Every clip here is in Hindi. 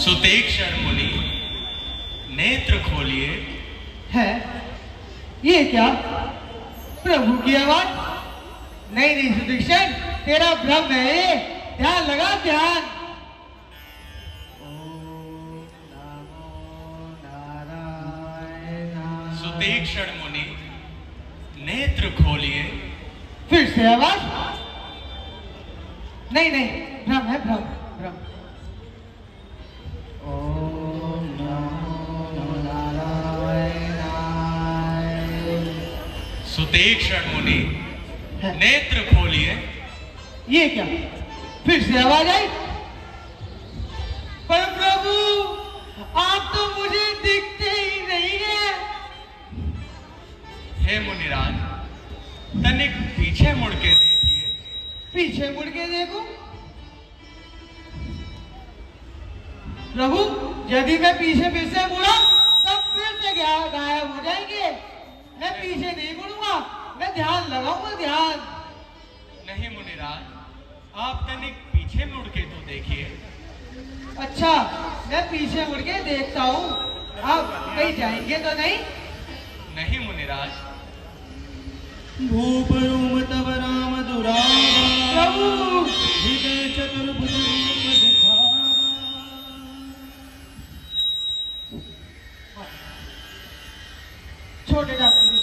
सुतेक्षण मुनि नेत्र खोलिए। है ये क्या? प्रभु की आवाज? नहीं नहीं सुतेक्षण, तेरा भ्रम है ये। ध्यान लगा, ध्यान। सुतेक्षण मुनि नेत्र खोलिए। फिर से आवाज? नहीं नहीं, भ्रम है, भ्रम भ्रम। सुतेक्षण मुनि नेत्र खोलिए। ये क्या? फिर से आवाज आई? पर प्रभु आप तो मुझे दिखते ही नहीं है। हे मुनिराज, तनिक पीछे मुड़ के देखिए। पीछे मुड़ के देखूं? प्रभु यदि मैं पीछे फिर से मुड़ा तब फिर से गायब हो जाएंगे। मैं पीछे नहीं मुड़ूंगा, मैं ध्यान लगाऊंगा, ध्यान। नहीं मुनिराज, आप तनिक पीछे मुड़ के तो देखिए। अच्छा, मैं पीछे मुड़ के देखता हूँ। आप कहीं जाएंगे तो नहीं? नहीं मुनिराज। भूप रूप तब राम दुरावा, प्रभु हृदय चतुर्भुज रूप दिखावा। छोटे ठाकुर जी,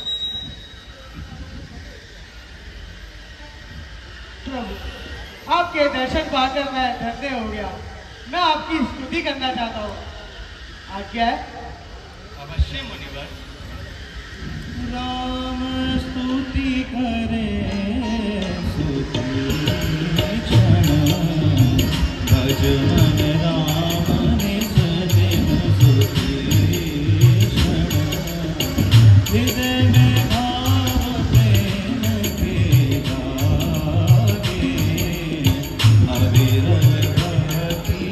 प्रभु आपके दर्शन पाकर मैं धन्य हो गया। मैं आपकी स्तुति करना चाहता हूँ, आज्ञा है? अवश्य मुनिवर। राम स्तुति करे स्तुति क्षण, भज मन राम निज दिन स्तुति क्षण। हृदय में भाव प्रेम के जागे, अविरल भक्ति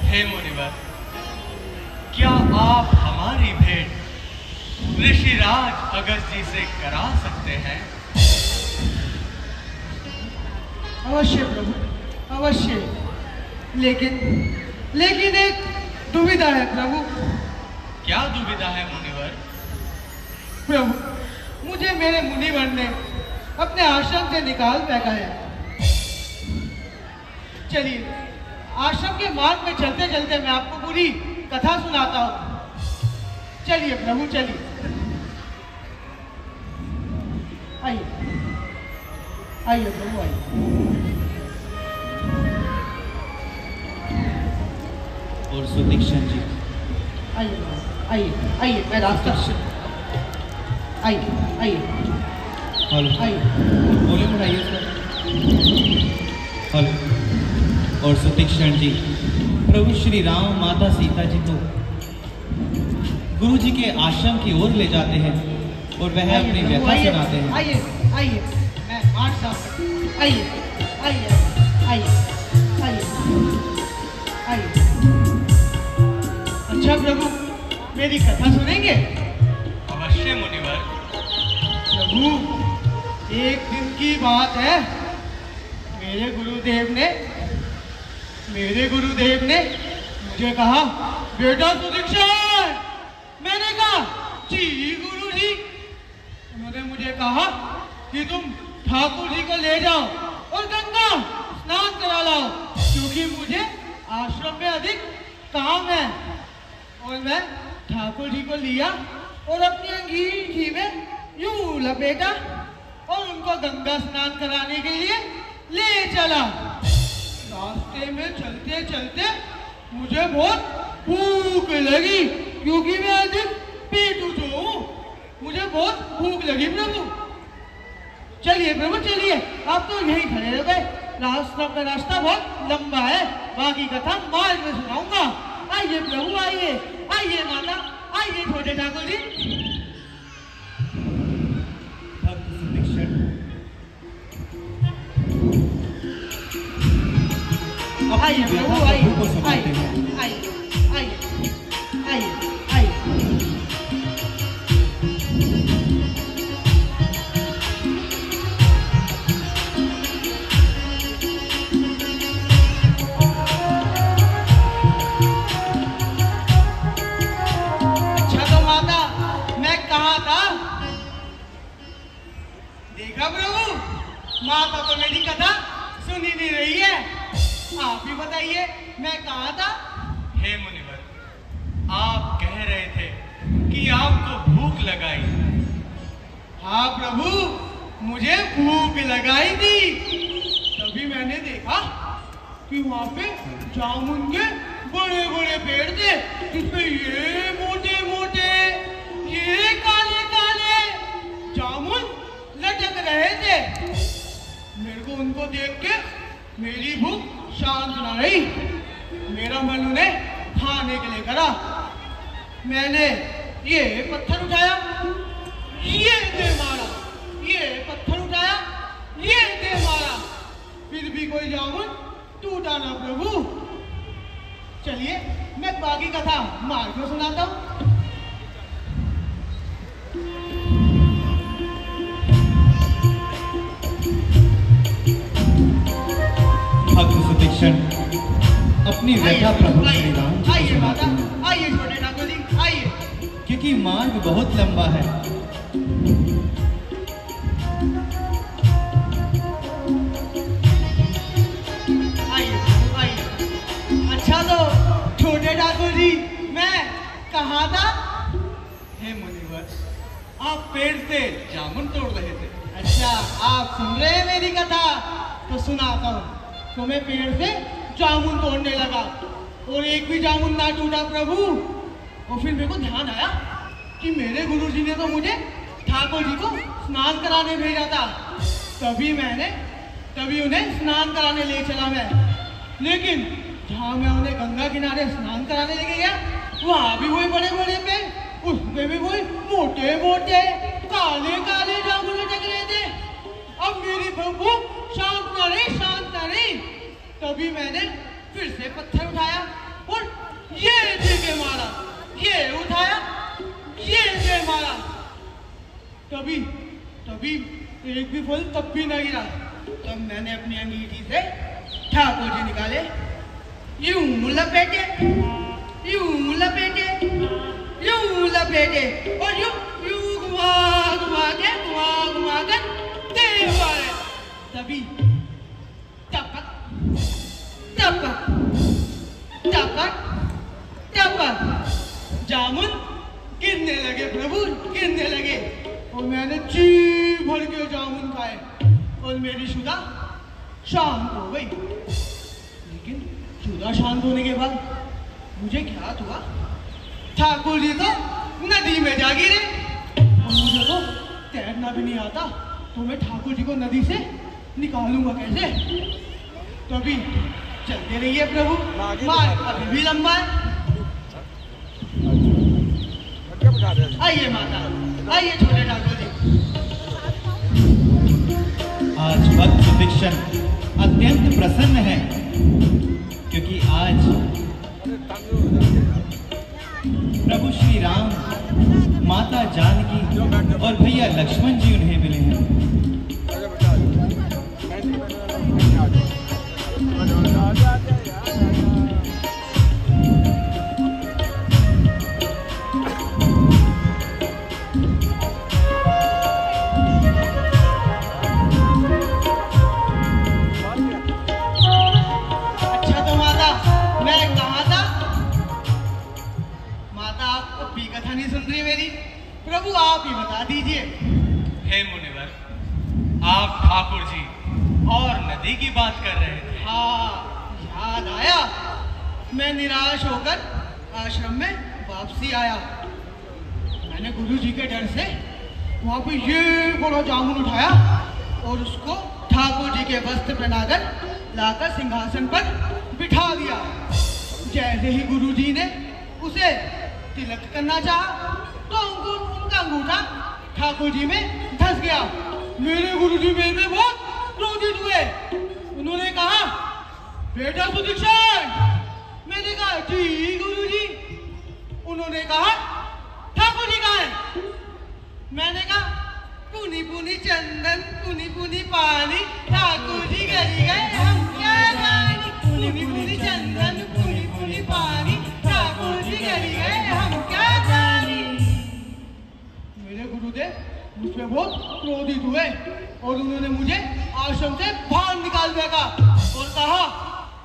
हे मुनिवर, क्या आप हमारी भेंट ऋषिराज अगस्त जी से करा सकते हैं? अवश्य प्रभु, अवश्य। लेकिन एक दुविधा है प्रभु। क्या दुविधा है मुनिवर? प्रभु, मुझे मेरे मुनिवर ने अपने आश्रम से निकाल फेंका है। चलिए, आश्रम के मार्ग में चलते चलते मैं आपको पूरी कथा सुनाता हूँ। चलिए प्रभु, चलिए, आइए आइए प्रभु, आइए। और सुदीक्षण जी, आइए आइए आइए, मैं रास्ता आइए आइए हेलो, आइए। बोले बढ़ाइए सर। हेलो। और सुदीक्षण जी, प्रभु श्री राम माता सीता जी को गुरु जी के आश्रम की ओर ले जाते हैं और वह अपनी व्यथा सुनाते हैं। आइए आइए, मैं आठ साहब, आइए आइए आइए आइए आइए। अच्छा प्रभु, मेरी कथा सुनेंगे? अवश्य मुनिवर। प्रभु, एक दिन की बात है, मेरे गुरुदेव ने मुझे कहा, बेटा सुदीक्षण। मैंने कहा, जी गुरु जी। उन्होंने मुझे कहा कि तुम ठाकुर जी को ले जाओ और गंगा स्नान करा लाओ, क्योंकि मुझे आश्रम में अधिक काम है। और मैं ठाकुर जी को लिया और अपनी अंगीठी में यूं लपेटा और उनको गंगा स्नान कराने के लिए ले चला। रास्ते में चलते चलते मुझे बहुत भूख लगी, क्योंकि मैं अधिक पेटू जो हूँ, मुझे बहुत भूख लगी प्रभु। चलिए प्रभु, चलिए, आप तो यहीं खड़े रह गए। रास्ता बहुत लंबा है, बाकी कथा मार्ग में सुनाऊंगा। आइए प्रभु, आइए आइए माता, आइए छोटे ठाकुर जी। भक्त सुदीक्षण, आइए अपनी प्रभु, व्यथा आइए प्रभु को सुनाते हैं। आइए आइए आइए आइए। अच्छा तो माता, मैं कहाँ था? देखा प्रभु, माता तो मेरी कथा सुन ही नहीं रही है। आप ही बताइए, मैं कहाँ था? हे मुनिवर, आप कह रहे थे कि आपको भूख लगाई। हाँ प्रभु, मुझे भूख लगाई थी। तभी मैंने देखा कि वहाँ पे जामुन के बड़े बड़े पेड़ थे, जिसपे ये मोटे मोटे, ये काले काले जामुन लटक रहे थे। मेरे को उनको देख के मेरी भूख शांत ना रही। मेरा मन उन्हें खाने के लिए करा। मैंने ये पत्थर उठाया, ये दे मारा, ये पत्थर उठाया, ये दे मारा, फिर भी कोई जामुन टूटा ना प्रभु। चलिए, मैं बाकी कथा मार्ग में सुनाता हूँ। भक्त सुदीक्षण अपनी व्यथा प्रभु श्री राम जी को आइए सुनाते माता, हैं, आइए छोटे ठाकुर जी, आइए। क्योंकि मार्ग बहुत लंबा है। आइए आइए। अच्छा तो छोटे ठाकुर जी, मैं कहाँ था? हे मुनिवर, आप पेड़ से जामुन तोड़ रहे थे। अच्छा, आप सुन रहे हैं मेरी कथा? तो सुनाता हूँ। तो मैं पेड़ से जामुन तोड़ने लगा और एक भी जामुन ना टूटा प्रभु। और फिर मेरे को ध्यान आया कि मेरे गुरुजी ने तो मुझे ठाकुर जी को स्नान कराने भेजा था। तभी उन्हें स्नान कराने ले चला मैं। लेकिन जहाँ मैं उन्हें गंगा किनारे स्नान कराने लेके गया, वहाँ भी वही बड़े बड़े पेड़, उसमें भी वही मोटे मोटे काले काले जामुन लटक रहे थे। अब मेरी भूख शांत न रही। तभी मैंने फिर से पत्थर उठाया और ये दे के मारा, तभी तभी एक भी फल तब भी न गिरा। तब मैंने अपनी अंगीठी से ठाकुर जी निकाले, यूं लपेटे, यूं लपेटे, यूं लपेटे और यूं यूं घुमा घुमा कर तेरे मारे। तभी टपक टपक टपक टपक जामुन गिरने लगे प्रभु, गिरने लगे। और मैंने जी भर के जामुन खाए और मेरी शुदा शांत हो गई। लेकिन शुदा शांत होने के बाद मुझे क्या हुआ, ठाकुर जी तो नदी में जा गिरे और मुझे तो तैरना भी नहीं आता, तो मैं ठाकुर जी को नदी से निकालूंगा कैसे। तभी चलते रहिए प्रभु, मार्ग अभी भी लंबा है। आइए माता, आइए छोटे ठाकुर जी। आज भक्त सुदीक्षण अत्यंत प्रसन्न है, क्योंकि आज प्रभु श्री राम, माता जानकी और भैया लक्ष्मण जी उन्हें मिले हैं। प्रभु आप ही बता दीजिए। हे मुनिवर, आप ठाकुर जी और नदी की बात कर रहे थे। हाँ, याद आया। मैं निराश होकर आश्रम में वापसी आया। मैंने गुरु जी के डर से वहाँ पे ये बड़ा जामुन उठाया और उसको ठाकुर जी के वस्त्र पहनाकर लाकर सिंहासन पर बिठा दिया। जैसे ही गुरु जी ने उसे तिलक करना चाहा तो उनका अंगूठा ठाकुर जी में धंस गया। मेरे गुरु जी मेरे में बहुत क्रोधित हुए। उन्होंने कहा, बेटा सुदीक्षण। मैंने कहा, जी गुरु जी। उन्होंने कहा, ठाकुर जी कहाँ हैं? मैंने कहा, पुनी पुनी चंदन पुनी पुनी पानी, ठाकुर जी गली गए हम क्या जाने। पुनी पुनी चंदन पुनी पुनी पानी, ठाकुर जी गली गए हम क्या जाने। मेरे गुरुदेव मुझ पे बहुत क्रोधित हुए और उन्होंने मुझे आश्रम से बाहर निकाल फेंका और कहा,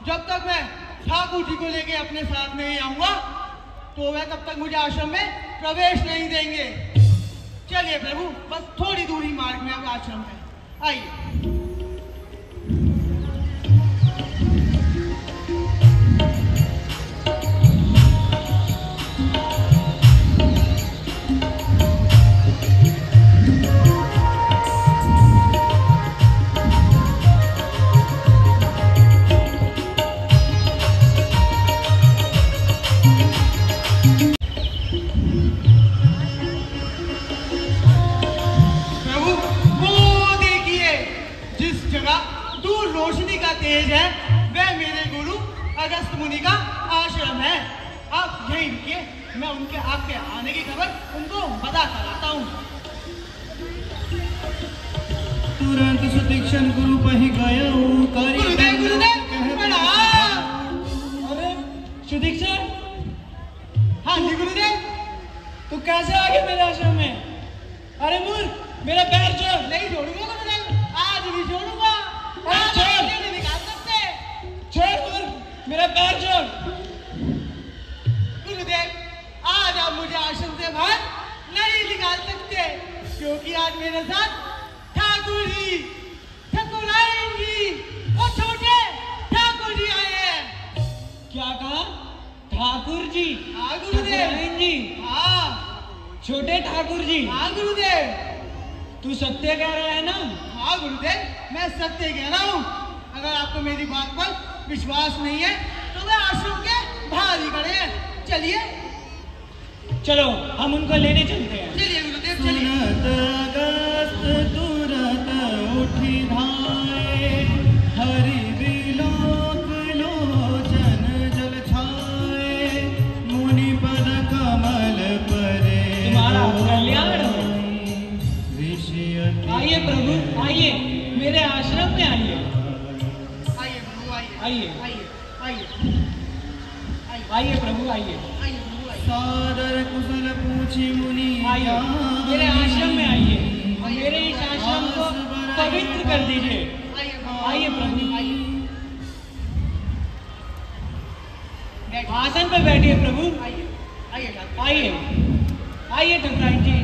जब तक मैं ठाकुर जी को लेके अपने साथ नहीं आऊंगा तो वह तब तक मुझे आश्रम में प्रवेश नहीं देंगे। चलिए प्रभु, बस थोड़ी दूरी मार्ग में आश्रम है, आइए। तेज है वह मेरे गुरु अगस्त मुनि का आश्रम है। आप यहीं रुकिए, मैं उनके आपके आने की खबर उनको बता कराता हूँ। तुरंत सुदीक्षण गुरु पही गया। अरे सुदीक्षण। हाँ जी गुरुदेव। तू कैसे आ गया मेरे आश्रम में? अरे मूर्ख, मेरा पैर छोड़। नहीं छोड़ूंगा गुरुदेव, आज भी छोड़ूंगा। मेरा पैर छोड़। गुरुदेव, आज आप मुझे आश्रम से बाहर नहीं निकाल सकते, क्योंकि आज मेरे साथ ठाकुर जी, ठकुराइन जी और छोटे ठाकुर जी आए हैं। क्या कहा? ठाकुर जी? हाँ गुरुदेव। जी? हाँ। छोटे ठाकुर जी? हाँ गुरुदेव। तू सत्य कह रहा है ना? हाँ गुरुदेव, मैं सत्य कह रहा हूँ। अगर आपको मेरी बात पर विश्वास नहीं है तो वे आश्रम के बाहर ही खड़े हैं। चलिए, चलो हम उनको लेने चलते हैं। चलिए गुरुदेव, चलिए। तुरंत उठी धाए, हरि विलोक लोचन जल छाए, मुनि पद कमल परे। तुम्हारा कल्याण हो। आइए प्रभु आइए। सादर कुशल पूछी मुनि आइए मेरे आश्रम में आइए और मेरे इस आश्रम को पवित्र कर दीजिए। आइए प्रभु आसन पर बैठिए प्रभु। आइए आइए ठाकुराइन जी।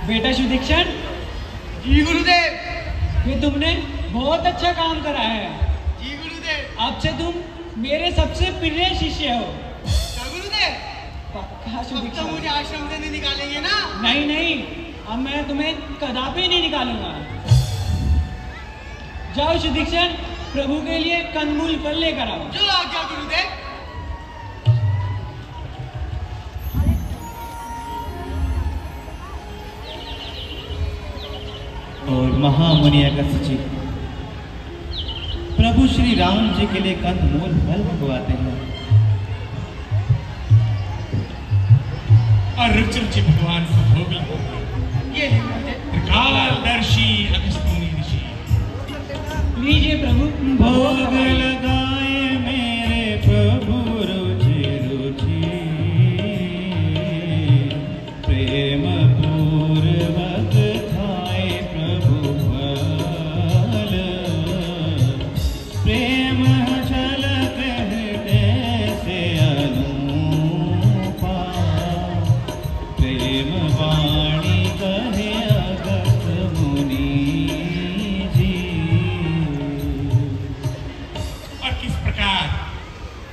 बेटा सुदीक्षण। जी गुरुदेव। ये तुमने बहुत अच्छा काम करा है। जी गुरुदेव। अब से तुम मेरे सबसे प्रिय शिष्य हो। क्या गुरुदेव? पक्का अब तो सुदीक्षण। मुझे आश्रम से नहीं निकालेंगे ना? नहीं नहीं, अब मैं तुम्हें कदापि नहीं निकालूंगा। जाओ सुदीक्षण, प्रभु के लिए कंदमूल फल लेकर आओ। जो आज्ञा गुरुदेव। और महामुनि अगस्त्य जी प्रभु श्री राम जी के लिए कंदमूल फल मंगवाते हैं। और रुचि भगवान को भोग लगाते ये त्रिकालदर्शी अगस्त्य मुनि ऋषि। लीजिए प्रभु भोग लगाए मेरे प्रभु रुचि रुचि, प्रेम पूर्वक खाए प्रभु फल, प्रेम झलक हृदय से अनूपा, प्रेम वाणी कहे अगस्त्य मुनि जी। और किस प्रकार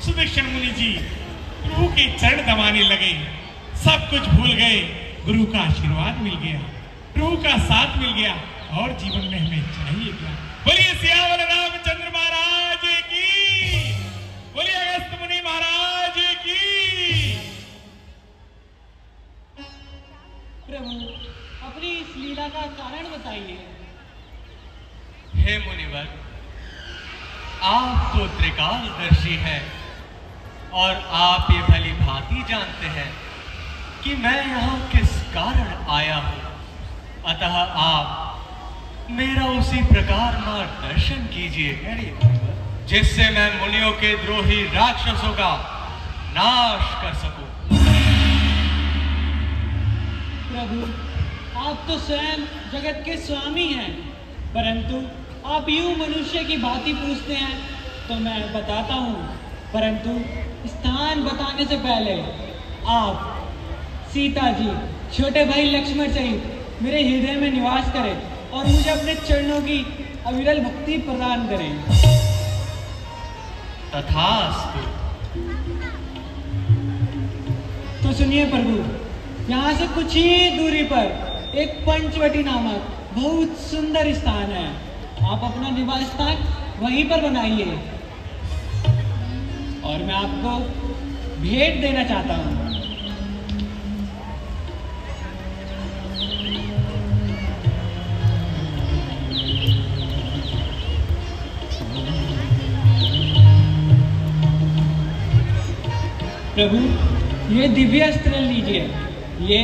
सुदर्शन मुनि जी प्रभु के चरण दबाने लगे, सब कुछ भूल गए, गुरु का आशीर्वाद मिल गया, प्रभु का साथ मिल गया, और जीवन में हमें चाहिए क्या? बोलिए सियावर रामचंद्र महाराज की, बोलिए अगस्त्य मुनि महाराज की। प्रभु अपनी इस लीला का कारण बताइए। हे मुनिवर, आप तो त्रिकालदर्शी हैं और आप ये भली भांति जानते हैं कि मैं यहाँ किस कारण आया हूँ, अतः आप मेरा उसी प्रकार मार्गदर्शन कीजिए जिससे मैं मुनियों के द्रोही राक्षसों का नाश कर सकूं। प्रभु आप तो स्वयं जगत के स्वामी हैं, परंतु आप यूं मनुष्य की भांति पूछते हैं तो मैं बताता हूँ, परंतु स्थान बताने से पहले आप सीता जी, छोटे भाई लक्ष्मण सहित मेरे हृदय में निवास करें और मुझे अपने चरणों की अविरल भक्ति प्रदान करें। तथास्तु। तो सुनिए प्रभु, यहाँ से कुछ ही दूरी पर एक पंचवटी नामक बहुत सुंदर स्थान है। आप अपना निवास स्थान वहीं पर बनाइए और मैं आपको भेंट देना चाहता हूँ। प्रभु ये दिव्य अस्त्र लीजिए, ये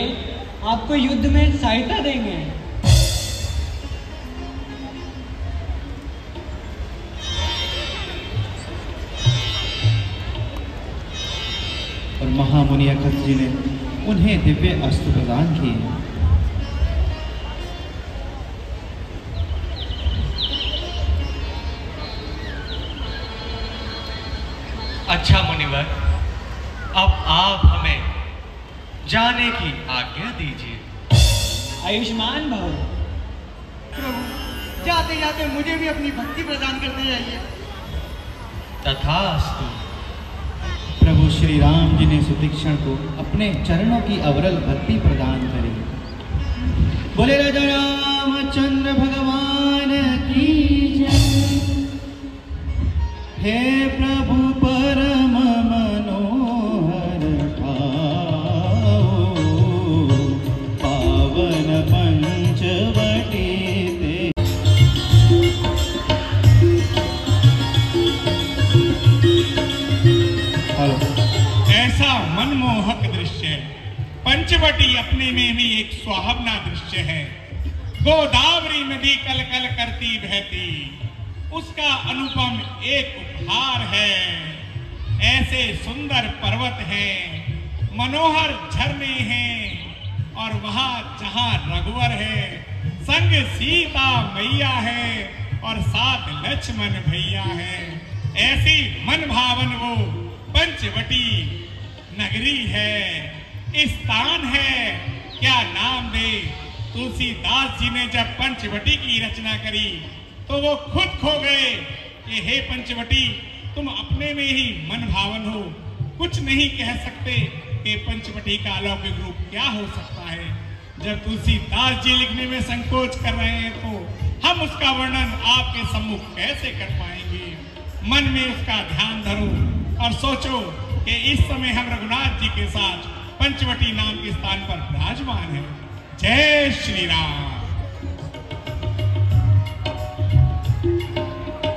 आपको युद्ध में सहायता देंगे। और महामुनि अगस्त्य जी ने उन्हें दिव्य अस्त्र प्रदान किए। अच्छा मुनिवर, अब आप हमें जाने की आज्ञा दीजिए। आयुष्मान भव। प्रभु जाते जाते मुझे भी अपनी भक्ति प्रदान करते जाइए। तथास्तु। प्रभु श्री राम जी ने सुतीक्षण को अपने चरणों की अविरल भक्ति प्रदान करी। बोले राजा रामचंद्र भगवान की जय। हे प्रभु परम मनोहर ठाओ, पावन पंचवटी ते। ऐसा मनमोहक दृश्य, पंचवटी अपने में भी एक सुहावना दृश्य है। गोदावरी नदी कल कल करती बहती, उसका अनुपम एक उपहार है। ऐसे सुंदर पर्वत हैं, मनोहर झरने हैं, और वहां जहां रघुवर है, संग सीता मैया है और साथ लक्ष्मण भैया है। ऐसी मन भावन वो पंचवटी नगरी है, स्थान है, क्या नाम दे। तुलसीदास जी ने जब पंचवटी की रचना करी तो वो खुद खो गए कि हे पंचवटी, तुम अपने में ही मन भावन हो, कुछ नहीं कह सकते कि पंचवटी का अलौकिक रूप क्या हो सकता है। जब तुलसीदास जी लिखने में संकोच कर रहे हैं तो हम उसका वर्णन आपके सम्मुख कैसे कर पाएंगे। मन में उसका ध्यान धरो और सोचो कि इस समय हम रघुनाथ जी के साथ पंचवटी नाम के स्थान पर विराजमान हैं। जय श्री राम।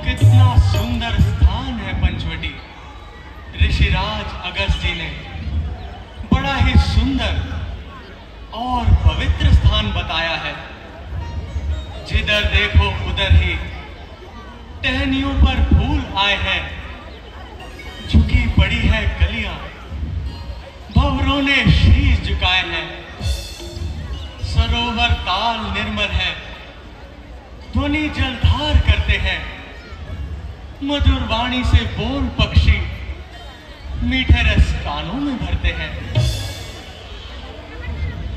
कितना सुंदर स्थान है पंचवटी। ऋषिराज अगस्त जी ने बड़ा ही सुंदर और पवित्र स्थान बताया है। जिधर देखो उधर ही टहनियों पर फूल आए हैं, झुकी पड़ी है कलियां, भंवरों ने शीश झुकाए हैं, सरोवर ताल निर्मल है, ध्वनि जलधार करते हैं, मधुर वाणी से बोल पक्षी मीठे रस कानों में भरते हैं।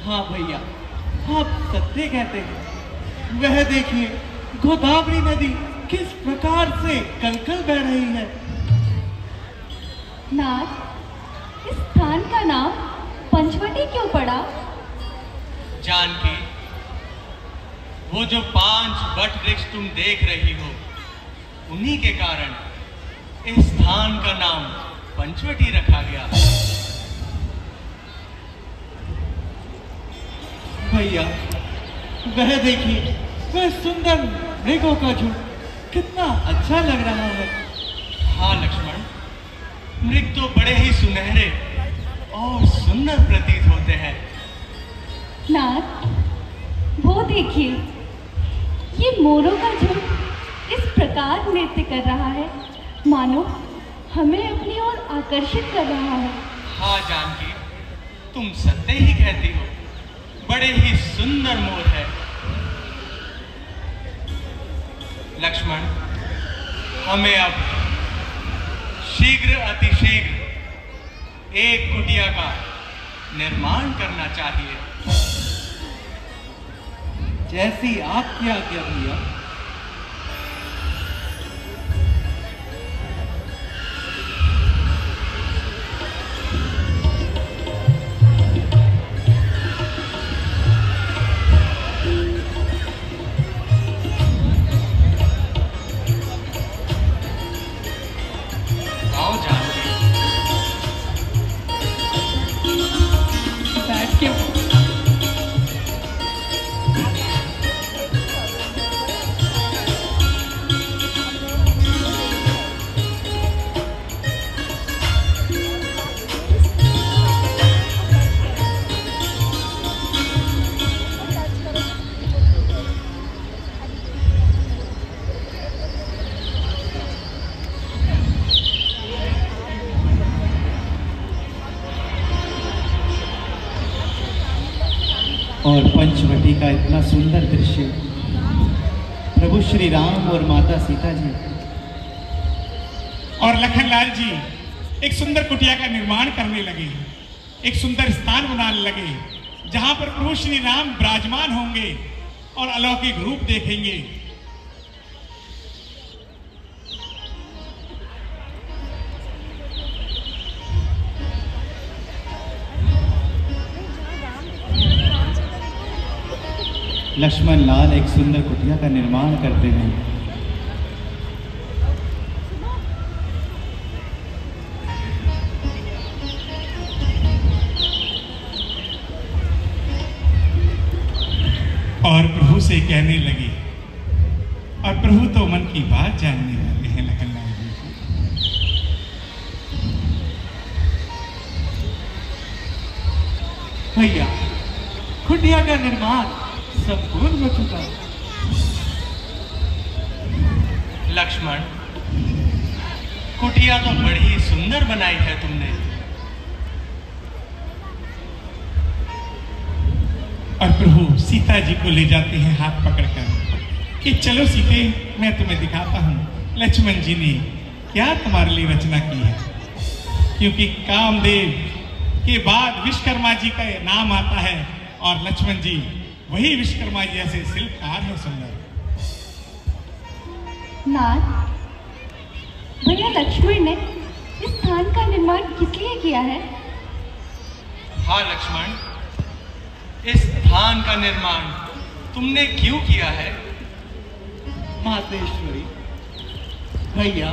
हाँ भैया, आप सत्य कहते हैं। वह देखिए, गोदावरी नदी किस प्रकार से कलकल बह रही है। नाथ, इस स्थान का नाम पंचवटी क्यों पड़ा? जानकी, वो जो 5 वट वृक्ष तुम देख रही हो, उन्हीं के कारण इस स्थान का नाम पंचवटी रखा गया। भैया, वह देखिए, वह सुंदर मृगों का झुंड कितना अच्छा लग रहा है। हाँ लक्ष्मण, मृग तो बड़े ही सुनहरे और सुंदर प्रतीत होते हैं। नाथ, वो देखिए, ये मोरों का झुंड इस प्रकार नृत्य कर रहा है मानो हमें अपनी ओर आकर्षित कर रहा है। हाँ जानकी, तुम सत्य ही कहती हो, बड़े ही सुंदर मोर है। लक्ष्मण, हमें अब शीघ्र अतिशीघ्र एक कुटिया का निर्माण करना चाहिए। जैसी आपकी आज्ञा भैया। और पंचवटी का इतना सुंदर दृश्य प्रभु श्री राम और माता सीता जी और लखनलाल जी एक सुंदर कुटिया का निर्माण करने लगे, एक सुंदर स्थान बनाने लगे जहां पर प्रभु श्री राम विराजमान होंगे और अलौकिक रूप देखेंगे। लक्ष्मण लाल एक सुंदर कुटिया का निर्माण करते हैं। और प्रभु से कहने लगे, और प्रभु तो मन की बात जानने वाले हैं लखनलाल जी। भैया, कुटिया का निर्माण संपूर्ण हो चुका है। लक्ष्मण, कुटिया तो बड़ी सुंदर बनाई है तुमने। और प्रभु सीता जी को ले जाते हैं हाथ पकड़कर कि चलो सीते, मैं तुम्हें दिखाता हूँ लक्ष्मण जी ने क्या तुम्हारे लिए रचना की है। क्योंकि कामदेव के बाद विश्वकर्मा जी का नाम आता है और लक्ष्मण जी वही विश्वकर्मा जी जैसे शिल्पकार है सुंदर। नाथ, भैया लक्ष्मण ने इस स्थान का निर्माण किस लिए किया है? हाँ लक्ष्मण, इस स्थान का निर्माण तुमने क्यों किया है? मातेश्वरी, भैया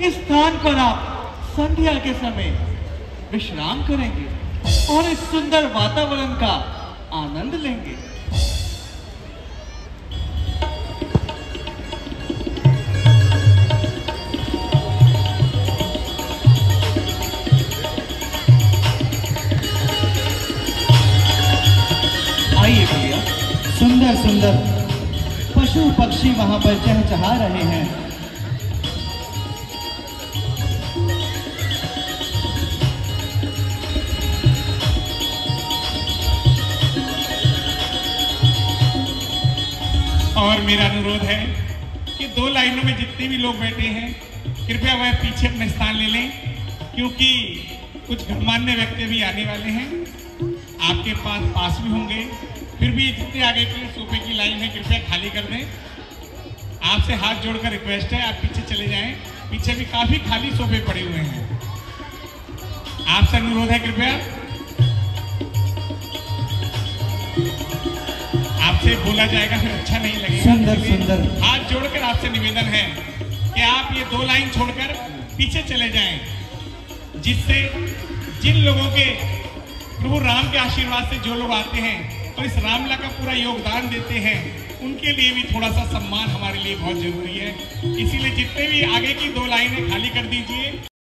इस स्थान पर आप संध्या के समय विश्राम करेंगे और इस सुंदर वातावरण का आनंद लेंगे। आइए भैया। सुंदर सुंदर पशु पक्षी वहां पर चहचहा रहे हैं। और मेरा अनुरोध है कि 2 लाइनों में जितने भी लोग बैठे हैं कृपया वह पीछे अपना स्थान ले लें, क्योंकि कुछ गणमान्य व्यक्ति भी आने वाले हैं, आपके पास भी होंगे। फिर भी जितने आगे के सोफे की लाइन है कृपया खाली कर दें। आपसे हाथ जोड़कर रिक्वेस्ट है, आप पीछे चले जाएं। पीछे भी काफी खाली सोफे पड़े हुए हैं। आपसे अनुरोध है कृपया, आपसे बोला जाएगा फिर अच्छा नहीं लगेगा। सुंदर सुंदर हाथ जोड़कर आपसे निवेदन है कि आप ये 2 लाइन छोड़कर पीछे चले जाएं, जिससे जिन लोगों के प्रभु राम के आशीर्वाद से जो लोग आते हैं और इस रामलला का पूरा योगदान देते हैं, उनके लिए भी थोड़ा सा सम्मान हमारे लिए बहुत जरूरी है। इसीलिए जितने भी आगे की 2 लाइनें खाली कर दीजिए।